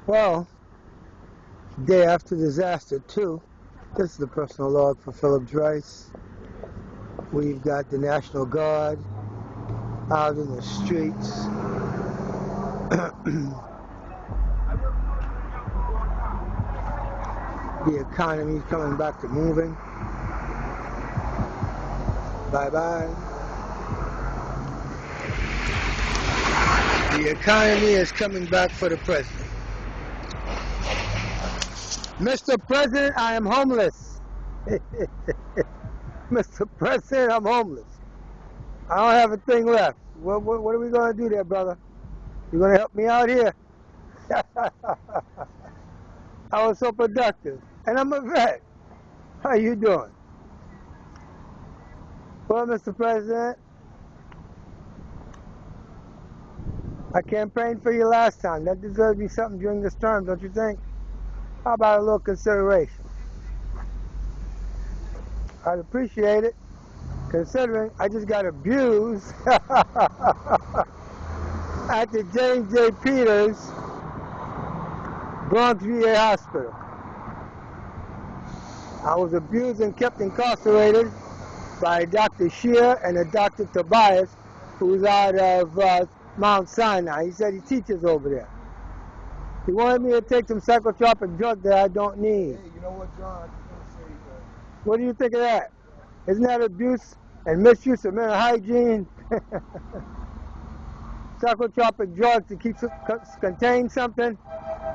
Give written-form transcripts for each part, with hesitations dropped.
Well, day after disaster, too. This is the personal log for Philip Rice. We've got the National Guard out in the streets. The economy's coming back to moving. Bye-bye. The economy is coming back for the president. Mr. President, I am homeless. Mr. President, I'm homeless. I don't have a thing left. What are we going to do there, brother? You going to help me out here? I was so productive. And I'm a vet. How you doing? Well, Mr. President, I campaigned for you last time. That deserves to be something during this term, don't you think? How about a little consideration? I'd appreciate it, considering I just got abused at the J.PETERS BRONX VA hospital. I was abused and kept incarcerated by Dr. Shear and a Dr. Tobias, who's out of Mount Sinai. He said he teaches over there. He wanted me to take some psychotropic drugs that I don't need. Hey, you know what, John? I just want to say, what do you think of that? Isn't that abuse and misuse of mental hygiene? Psychotropic drugs to keep contain something.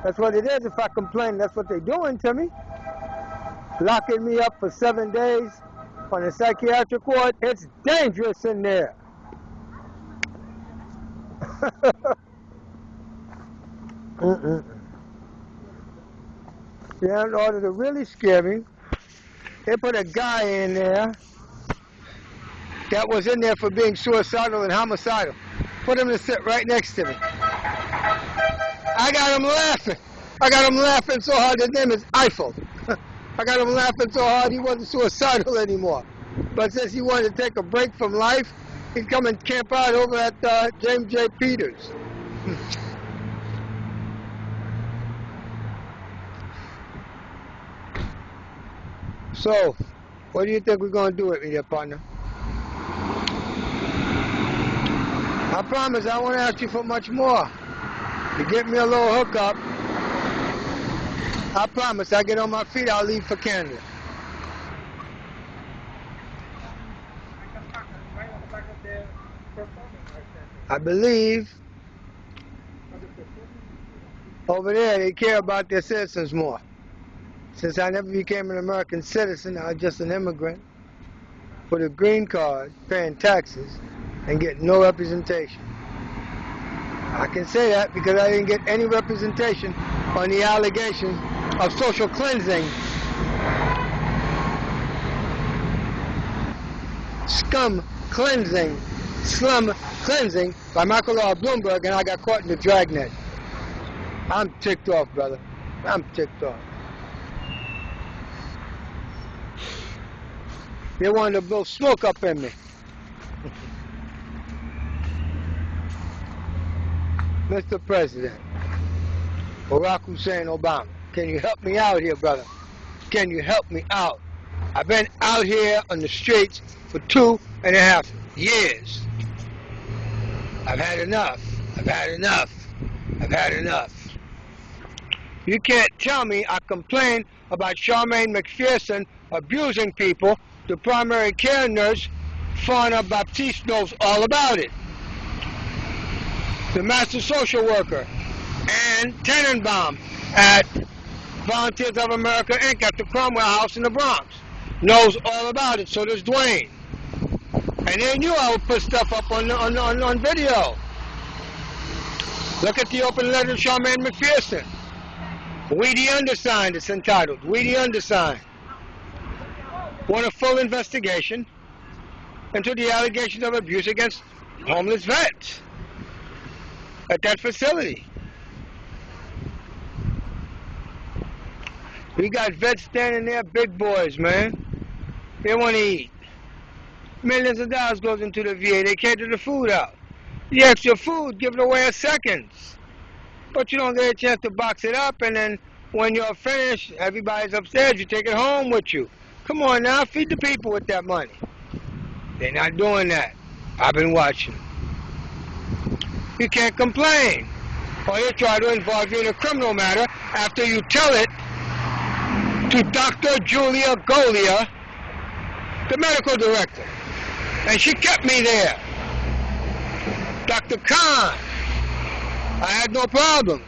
That's what it is. If I complain, that's what they're doing to me. Locking me up for 7 days on a psychiatric ward. It's dangerous in there. Yeah, in order to really scare me, they put a guy in there that was in there for being suicidal and homicidal. Put him to sit right next to me. I got him laughing. I got him laughing so hard. His name is Eiffel. I got him laughing so hard he wasn't suicidal anymore. But since he wanted to take a break from life, he'd come and camp out over at J.PETERS. So, what do you think we're going to do with me there, partner? I promise I won't ask you for much more. You get me a little hookup, I promise I get on my feet, I'll leave for Canada. I believe over there they care about their citizens more. Since I never became an American citizen, I was just an immigrant with a green card, paying taxes, and getting no representation. I can say that because I didn't get any representation on the allegation of social cleansing, scum cleansing, slum cleansing by Michael R. Bloomberg, and I got caught in the dragnet. I'm ticked off, brother. I'm ticked off. They wanted to blow smoke up in me. Mr. President, Barack Hussein Obama, can you help me out here, brother? Can you help me out? I've been out here on the streets for 2.5 years. I've had enough. I've had enough. I've had enough. You can't tell me I complain about Charmaine McPherson abusing people. The primary care nurse, Fauna Baptiste, knows all about it. The master social worker, Ann Tenenbaum at Volunteers of America, Inc. at the Cromwell House in the Bronx, knows all about it. So does Dwayne. And they knew I would put stuff up on video. Look at the open letter to Charmaine McPherson. We the Undersigned, it's entitled. We the Undersigned want a full investigation into the allegations of abuse against homeless vets at that facility. We got vets standing there, big boys, man. They want to eat. Millions of dollars goes into the VA. They cater the food out. The extra food, give it away in seconds. but you don't get a chance to box it up, and then when you're finished, everybody's upstairs, you take it home with you. Come on now, feed the people with that money. They're not doing that. I've been watching. You can't complain. Or they try to involve you in a criminal matter after you tell it to Dr. Julia Golia, the medical director. And she kept me there. Dr. Khan, I had no problems.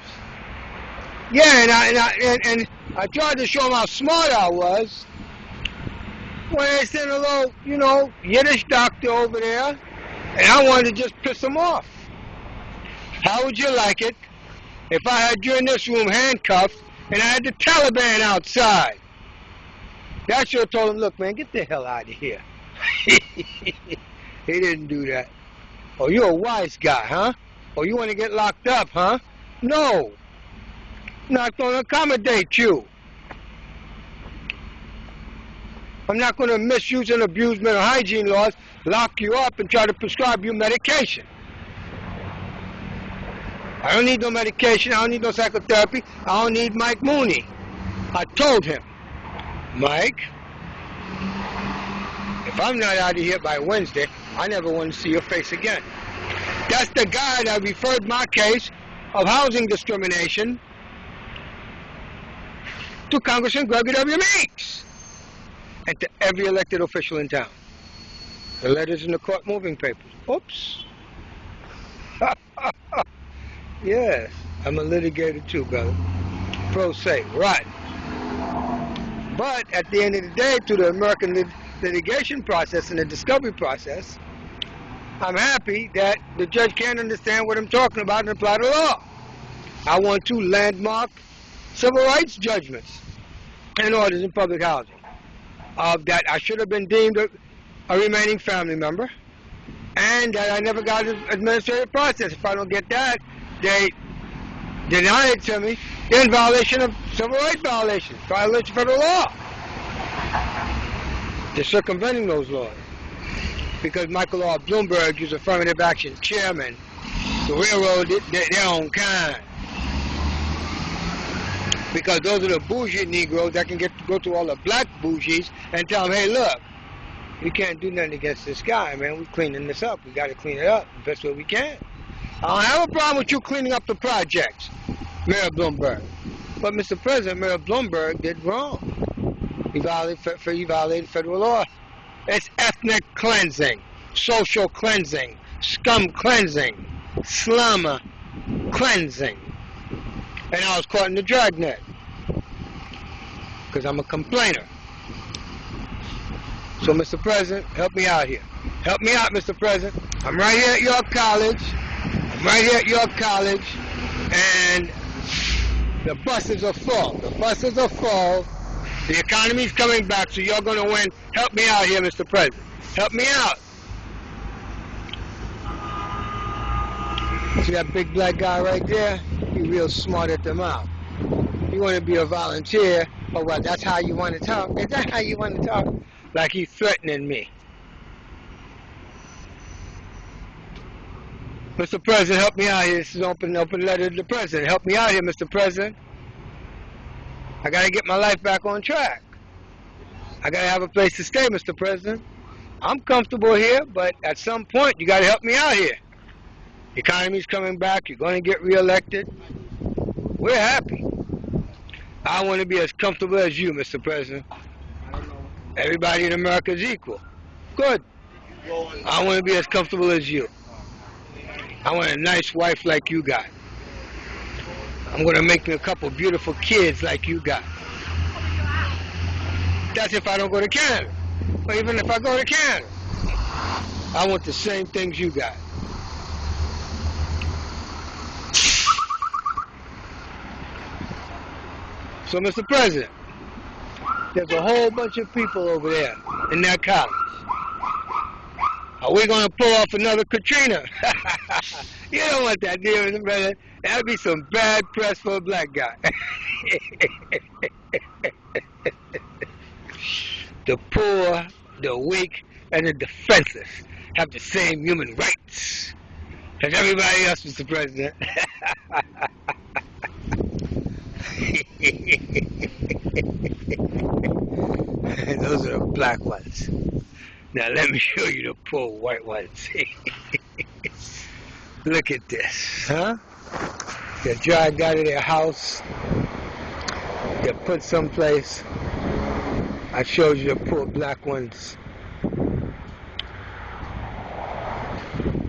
Yeah, and I tried to show them how smart I was when they sent a little, Yiddish doctor over there, and I wanted to just piss him off. How would you like it if I had you in this room handcuffed and I had the Taliban outside? That should have told him, look, man, get the hell out of here. He didn't do that. Oh, you're a wise guy, huh? Oh, you want to get locked up, huh? No. I'm not going to accommodate you. I'm not going to misuse and abuse mental hygiene laws, lock you up, and try to prescribe you medication. I don't need no medication. I don't need no psychotherapy. I don't need Mike Mooney. I told him, Mike, if I'm not out of here by Wednesday, I never want to see your face again. That's the guy that referred my case of housing discrimination to Congressman Gregory W. Meeks and to every elected official in town. The letters in the court moving papers. Oops. Yes, I'm a litigator too, brother. Pro se, right. But at the end of the day, through the American litigation process and the discovery process, I'm happy that the judge can't understand what I'm talking about and apply the law. I won 2 landmark civil rights judgments and orders in public housing. That I should have been deemed a remaining family member, and that I never got an administrative process. If I don't get that, they deny it to me. They're in violation of civil rights violations, violation of federal law. They're circumventing those laws. Because Michael R. Bloomberg is affirmative action chairman to railroad their own kind. Because those are the bougie Negroes that can go to all the black bougies and tell them, hey, look, we can't do nothing against this guy, man. We're cleaning this up. We got to clean it up the best way we can. I don't have a problem with you cleaning up the projects, Mayor Bloomberg. But, Mr. President, Mayor Bloomberg did wrong. He violated federal law. It's ethnic cleansing, social cleansing, scum cleansing, slum cleansing. And I was caught in the dragnet because I'm a complainer. So, Mr. President, help me out here. Help me out, Mr. President. I'm right here at York College. And the buses are full. The economy's coming back, so you're going to win. Help me out here, Mr. President. Help me out. See that big black guy right there? He's real smart at the mouth. You want to be a volunteer, or what? That's how you want to talk? Is that how you want to talk? Like he's threatening me. Mr. President, help me out here. This is open letter to the President. Help me out here, Mr. President. I got to get my life back on track. I got to have a place to stay, Mr. President. I'm comfortable here, but at some point, you got to help me out here. The economy's coming back. You're going to get reelected. We're happy. I want to be as comfortable as you, Mr. President. Everybody in America is equal. Good. I want to be as comfortable as you. I want a nice wife like you got. I'm going to make me a couple beautiful kids like you got. That's if I don't go to Canada. But even if I go to Canada, I want the same things you got. So, Mr. President, there's a whole bunch of people over there in that college. Are we going to pull off another Katrina? You don't want that, dear Mr. President. That'd be some bad press for a black guy. The poor, the weak, and the defenseless have the same human rights as everybody else, Mr. President. Those are the black ones. Now let me show you the poor white ones. Look at this, huh? They dragged out of their house. They're put someplace. I showed you the poor black ones.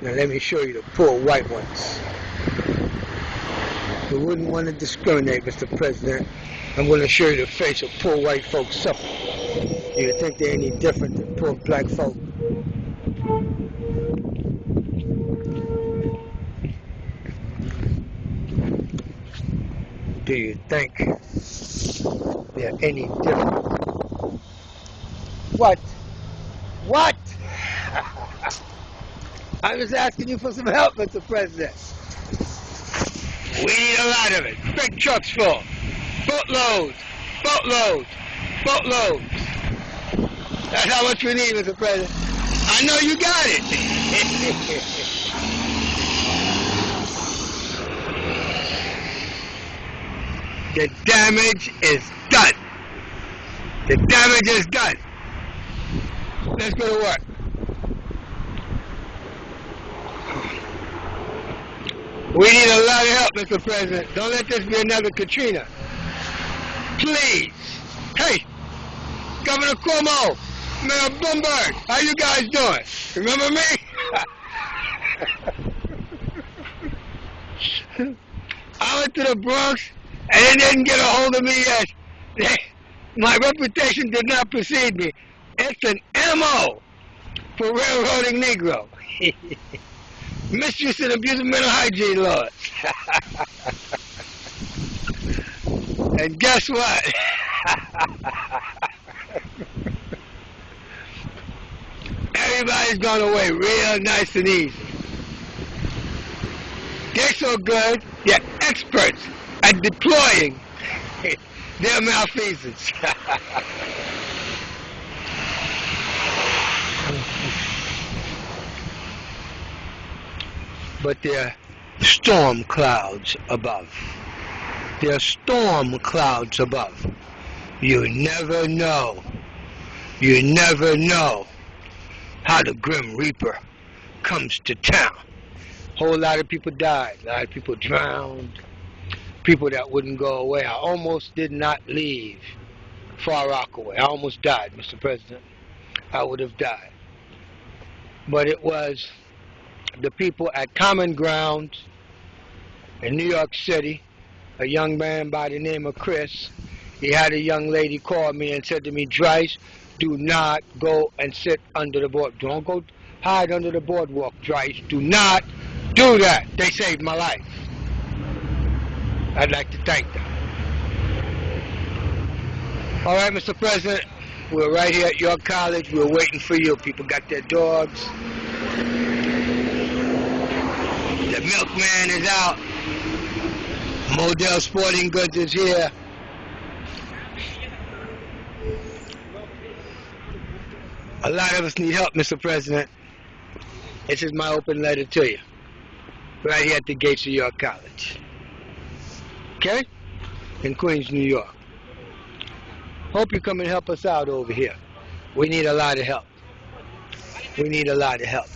Now let me show you the poor white ones. We wouldn't want to discriminate, Mr. President. I'm going to show you the face of poor white folks suffering. You think they're any different than poor black folk? Do you think they're any different? What? What? I'm just asking you for some help, Mr. President. We need a lot of it. Big trucks full. Boatloads. Boatloads. Boatloads. That's how much we need, Mr. President. I know you got it. The damage is done. The damage is done. Let's go to work. We need a lot of help, Mr. President. Don't let this be another Katrina. Please. Hey, Governor Cuomo, Mayor Bloomberg, how you guys doing? Remember me? I went to the Bronx and they didn't get a hold of me yet. My reputation did not precede me. It's an MO for railroading Negro. Misuse and abuse of mental hygiene laws. And guess what? Everybody's gone away real nice and easy. They're so good, they're experts at deploying their malfeasance. But there are storm clouds above. There are storm clouds above. You never know. You never know how the Grim Reaper comes to town. Whole lot of people died. A lot of people drowned. People that wouldn't go away. I almost did not leave Far Rockaway. I almost died, Mr. President. I would have died. But it was the people at Common Ground in New York City, a young man by the name of Chris. He had a young lady call me and said to me, Dryce, do not go and sit under the board. Don't go hide under the boardwalk, Dryce. Do not do that. They saved my life. I'd like to thank them. All right, Mr. President, we're right here at York College. We're waiting for you. People got their dogs. The milkman is out. Model Sporting Goods is here. A lot of us need help, Mr. President. This is my open letter to you. Right here at the gates of York College. Okay? In Queens, New York. Hope you come and help us out over here. We need a lot of help. We need a lot of help.